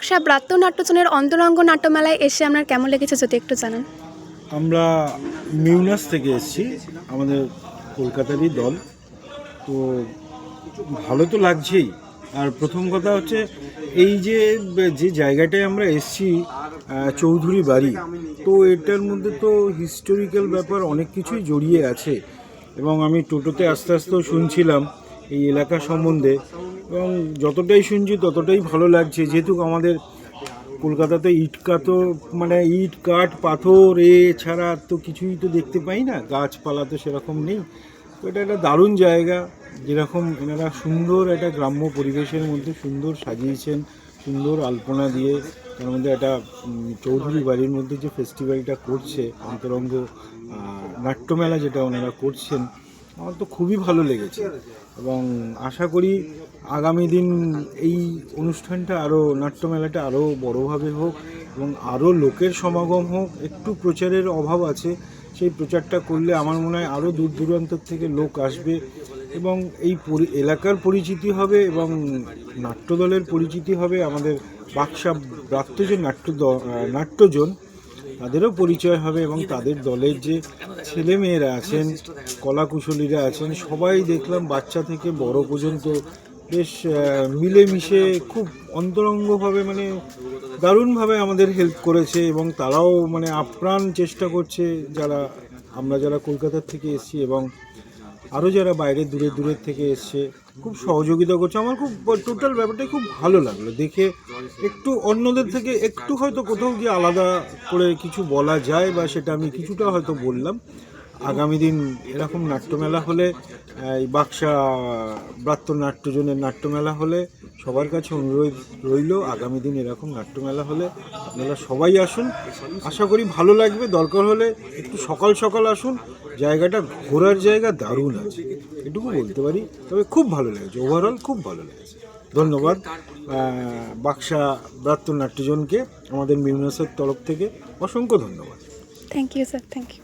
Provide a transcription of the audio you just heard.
বাক্সা ব্রাত্য নাট্যজনের অন্তরঙ্গ নাট্যমেলায় এসে আপনার কেমন লেগেছে যদি একটু জানান। আমরা মিউনাস থেকে এসেছি, আমাদের কলকাতারই দল। তো ভালো তো লাগছেই। আর প্রথম কথা হচ্ছে এই যে জায়গাটায় আমরা এসেছি, চৌধুরী বাড়ি, তো এটার মধ্যে তো হিস্টোরিক্যাল ব্যাপার অনেক কিছুই জড়িয়ে আছে। এবং আমি টোটোতে আস্তে আস্তেও শুনছিলাম এই এলাকা সম্বন্ধে, এবং যতটাই শুনছি ততটাই ভালো লাগছে। যেহেতু আমাদের কলকাতাতে ইট কাঠ পাথর ছাড়া তো কিছুই তো দেখতে পাই না, গাছপালা তো সেরকম নেই। তো এটা একটা দারুণ জায়গা, যেরকম এনারা সুন্দর একটা গ্রাম্য পরিবেশের মধ্যে সুন্দর সাজিয়েছেন, সুন্দর আলপনা দিয়ে। তার মধ্যে একটা চৌধুরী বাড়ির মধ্যে যে ফেস্টিভ্যালটা করছে, অন্তরঙ্গ নাট্যমেলা যেটা ওনারা করছেন, আমার তো খুবই ভালো লেগেছে। এবং আশা করি আগামী দিন এই অনুষ্ঠানটা আরও, নাট্যমেলাটা আরও বড়োভাবে হোক এবং আরও লোকের সমাগম হোক। একটু প্রচারের অভাব আছে, সেই প্রচারটা করলে আমার মনে হয় আরও দূর দূরান্তর থেকে লোক আসবে এবং এই এলাকার পরিচিতি হবে এবং নাট্যদলের পরিচিতি হবে। আমাদের বাক্সা ব্রাত্য যে নাট্যজন, তাদেরও পরিচয় হবে এবং তাদের দলের যে ছেলেমেয়েরা আছেন, কলাকুশলীরা আছেন, সবাই দেখলাম বাচ্চা থেকে বড় পর্যন্ত বেশ মিলেমিশে খুব অন্তরঙ্গভাবে, দারুণভাবে আমাদের হেল্প করেছে। এবং তারাও আপ্রাণ চেষ্টা করছে, আমরা যারা কলকাতার থেকে এসেছি এবং আরও যারা বাইরে দূরের থেকে এসছে, খুব সহযোগিতা করছে। আমার খুব টোটাল ব্যাপারটাই খুব ভালো লাগলো দেখে। একটু অন্যদের থেকে একটু হয়তো কোথাও গিয়ে আলাদা করে কিছু বলা যায়, বা সেটা আমি কিছুটা হয়তো বললাম। আগামী দিন এরকম নাট্যমেলা হলে, এই বাক্সা ব্রাত্য নাট্যজনের নাট্যমেলা হলে সবার কাছে অনুরোধ রইল, আগামী দিন এরকম নাট্যমেলা হলে আপনারা সবাই আসুন। আশা করি ভালো লাগবে। দরকার হলে একটু সকাল সকাল আসুন, জায়গাটা ঘোরার জায়গা দারুণ আছে, এটুকু বলতে পারি। তবে খুব ভালো লেগেছে, ওভারঅল খুব ভালো লেগেছে। ধন্যবাদ বাক্সা ব্রাত্য নাট্যজনকে, আমাদের মিউনাসের তরফ থেকে অসংখ্য ধন্যবাদ। Thank you sir, thank you.